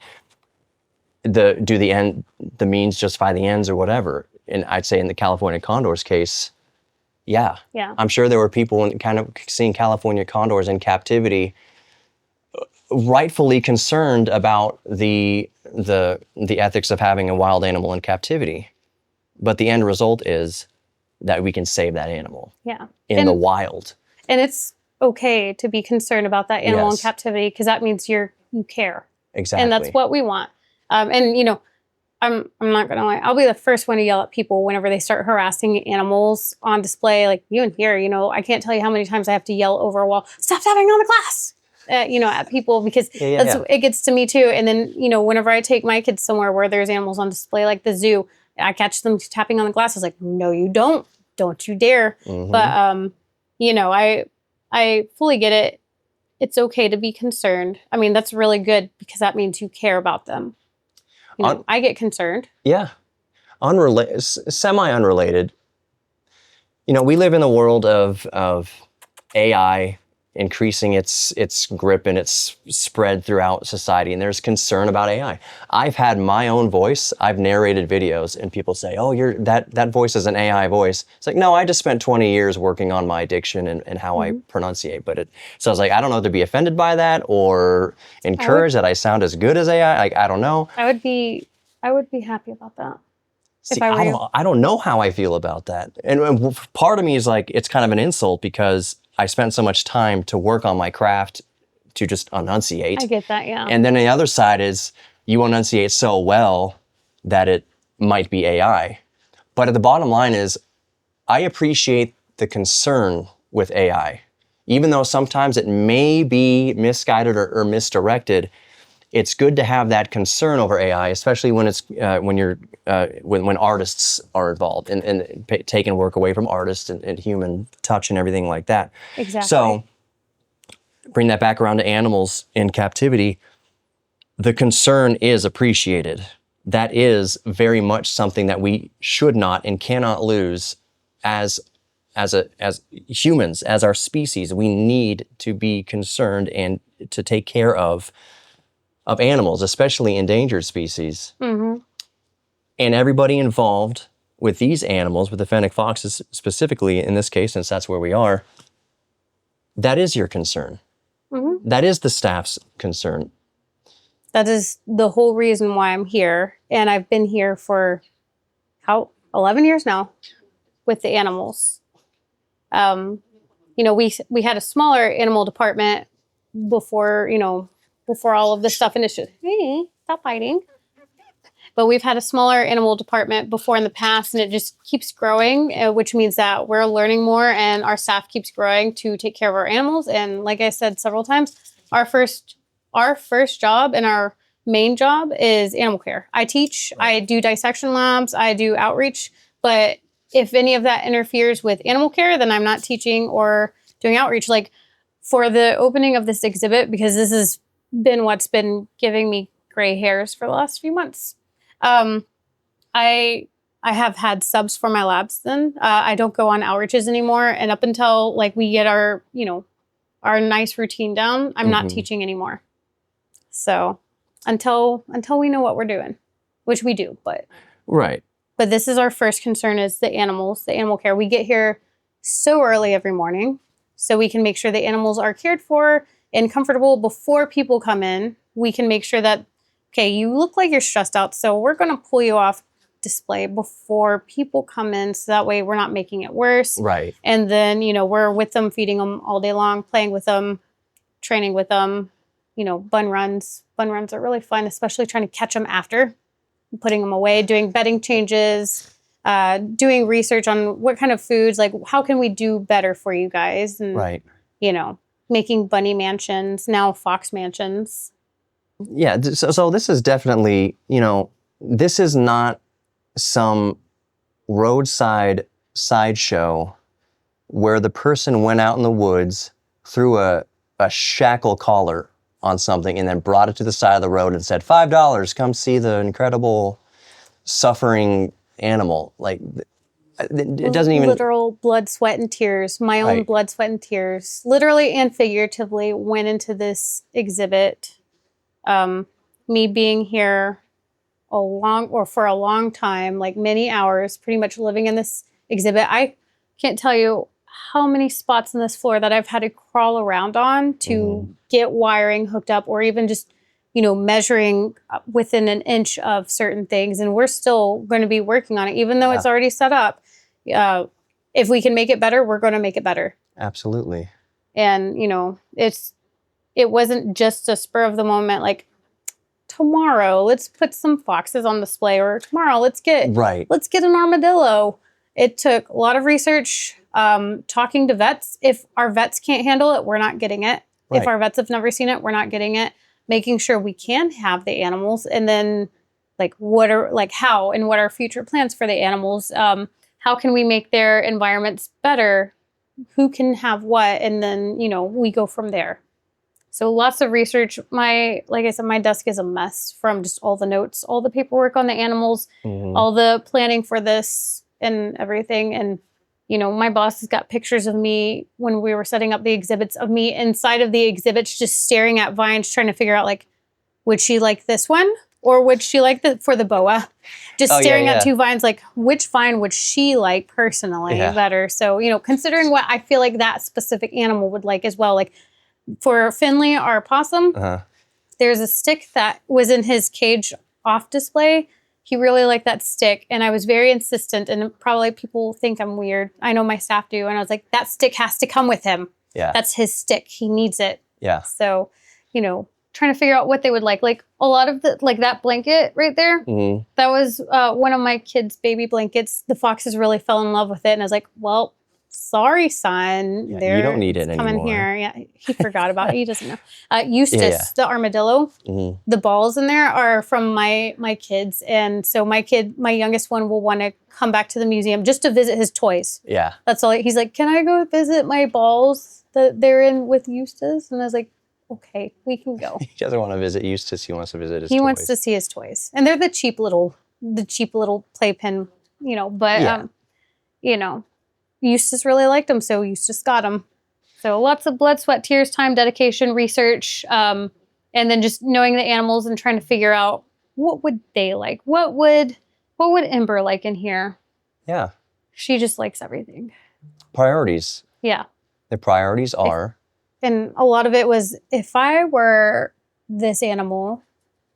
the means justify the ends or whatever? And I'd say in the California condors case, yeah. I'm sure there were people kind of seeing California condors in captivity, rightfully concerned about the ethics of having a wild animal in captivity. But the end result is that we can save that animal in the wild. And it's okay to be concerned about that animal in captivity, because that means you care. Exactly. And that's what we want. And, you know, I'm not going to lie. I'll be the first one to yell at people whenever they start harassing animals on display. Like you in here, you know, I can't tell you how many times I have to yell over a wall, stop tapping on the glass, you know, at people, because it gets to me too. And then, you know, whenever I take my kids somewhere where there's animals on display, like the zoo, I catch them tapping on the glass. I was like, no, you don't. Don't you dare. Mm-hmm. But, you know, I fully get it. It's okay to be concerned. I mean, that's really good, because that means you care about them. You know, I get concerned. Yeah. Semi-unrelated. You know, we live in a world of AI increasing its grip and its spread throughout society, and there's concern about AI. I've had my own voice. I've narrated videos, and people say, "Oh, that voice is an AI voice." It's like, no, I just spent 20 years working on my diction and how I pronunciate. So I was like, I don't know if to be offended by that or encouraged that I sound as good as AI. Like, I don't know. I would be happy about that. See, I don't know how I feel about that. And part of me is like, it's kind of an insult, because I spent so much time to work on my craft to just enunciate. I get that, yeah. And then the other side is you enunciate so well that it might be AI. But at the bottom line is, I appreciate the concern with AI. Even though sometimes it may be misguided or misdirected, it's good to have that concern over AI, especially when it's when artists are involved and taking work away from artists and human touch and everything like that. Exactly. So bring that back around to animals in captivity. The concern is appreciated. That is very much something that we should not and cannot lose as humans, as our species. We need to be concerned and to take care of animals, especially endangered species. Mm-hmm. And everybody involved with these animals, with the Fennec Foxes specifically in this case, since that's where we are, that is your concern. Mm-hmm. That is the staff's concern. That is the whole reason why I'm here. And I've been here for 11 years now with the animals. You know, we had a smaller animal department before all of this stuff initiated. Hey, stop fighting. But we've had a smaller animal department before in the past, and it just keeps growing, which means that we're learning more and our staff keeps growing to take care of our animals. And like I said several times, our first job and our main job is animal care. I teach, I do dissection labs, I do outreach, but if any of that interferes with animal care, then I'm not teaching or doing outreach. Like for the opening of this exhibit, because this has been what's been giving me gray hairs for the last few months. I have had subs for my labs then. I don't go on outreaches anymore. And up until like we get our nice routine down, I'm not teaching anymore. So until we know what we're doing, which we do, but this is our first concern, is the animals, the animal care. We get here so early every morning so we can make sure the animals are cared for and comfortable before people come in. We can make sure that, okay, you look like you're stressed out, so we're going to pull you off display before people come in, so that way we're not making it worse. Right. And then, we're with them, feeding them all day long, playing with them, training with them, bun runs. Bun runs are really fun, especially trying to catch them after, putting them away, doing bedding changes, doing research on what kind of foods, like how can we do better for you guys? And, making bunny mansions, now fox mansions. Yeah, so this is definitely, this is not some roadside sideshow where the person went out in the woods, threw a shackle collar on something, and then brought it to the side of the road and said, $5, come see the incredible suffering animal. Like, it doesn't even... Literal blood, sweat, and tears. My own blood, sweat, and tears, literally and figuratively, went into this exhibit. Me being here for a long time, like many hours, pretty much living in this exhibit. I can't tell you how many spots in this floor that I've had to crawl around on to get wiring hooked up, or even just, measuring within an inch of certain things. And we're still going to be working on it, even though it's already set up. If we can make it better, we're going to make it better. Absolutely. And, it wasn't just a spur of the moment, like, tomorrow, let's put some foxes on display, or tomorrow, let's get an armadillo. It took a lot of research, talking to vets. If our vets can't handle it, we're not getting it. Right. If our vets have never seen it, we're not getting it. Making sure we can have the animals, and then what are future plans for the animals? How can we make their environments better? Who can have what? And then, we go from there. So lots of research. Like I said, my desk is a mess from just all the notes, all the paperwork on the animals, all the planning for this and everything. And, my boss has got pictures of me when we were setting up the exhibits, of me inside of the exhibits, just staring at vines, trying to figure out, would she like this one? Or would she like for the boa? Just staring at two vines, which vine would she like personally better? So, considering what I feel like that specific animal would like as well. For Finley, our opossum, there's a stick that was in his cage off display. He really liked that stick, and I was very insistent, and probably people think I'm weird. I know my staff do, and I was like, that stick has to come with him. Yeah. That's his stick. He needs it. Yeah. So, trying to figure out what they would like. A lot of that blanket right there, that was one of my kids' baby blankets. The foxes really fell in love with it, and I was like, well, sorry, son. Yeah, you don't need it anymore. Come in here. Yeah, he forgot about it. He doesn't know. Eustace, the armadillo, the balls in there are from my kids. And so my youngest one will want to come back to the museum just to visit his toys. Yeah. That's all. He's like, can I go visit my balls that they're in with Eustace? And I was like, okay, we can go. He doesn't want to visit Eustace. He wants to visit his toys. He wants to see his toys. And they're the cheap little playpen, but, Eustace really liked them, so Eustace got them. So lots of blood, sweat, tears, time, dedication, research, and then just knowing the animals and trying to figure out what would they like. What would Ember like in here? Yeah. She just likes everything. Priorities. Yeah. The priorities are? And a lot of it was, if I were this animal,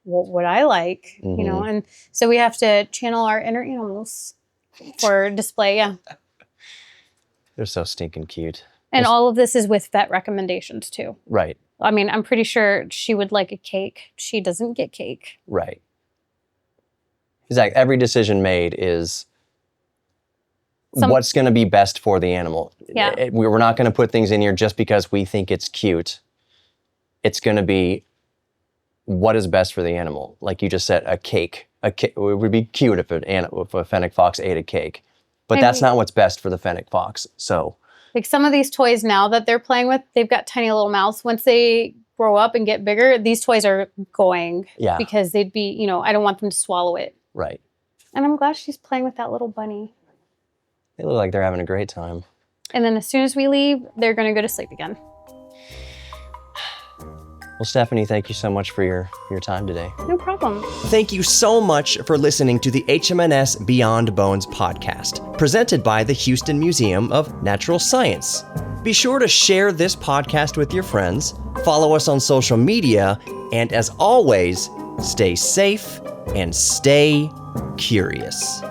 what would I like? And so we have to channel our inner animals for display, yeah. They're so stinking cute. And all of this is with vet recommendations too. Right. I mean, I'm pretty sure she would like a cake. She doesn't get cake. Right. Exactly. Every decision made is what's going to be best for the animal. Yeah. We're not going to put things in here just because we think it's cute. It's going to be what is best for the animal. Like you just said, a cake. It would be cute if a Fennec Fox ate a cake. But that's not what's best for the Fennec Fox. So, some of these toys now that they're playing with, they've got tiny little mouths. Once they grow up and get bigger, these toys are going. Yeah. Because they'd be, I don't want them to swallow it. Right. And I'm glad she's playing with that little bunny. They look like they're having a great time. And then as soon as we leave, they're going to go to sleep again. Well, Stephanie, thank you so much for your time today. No problem. Thank you so much for listening to the HMNS Beyond Bones podcast, presented by the Houston Museum of Natural Science. Be sure to share this podcast with your friends, follow us on social media, and as always, stay safe and stay curious.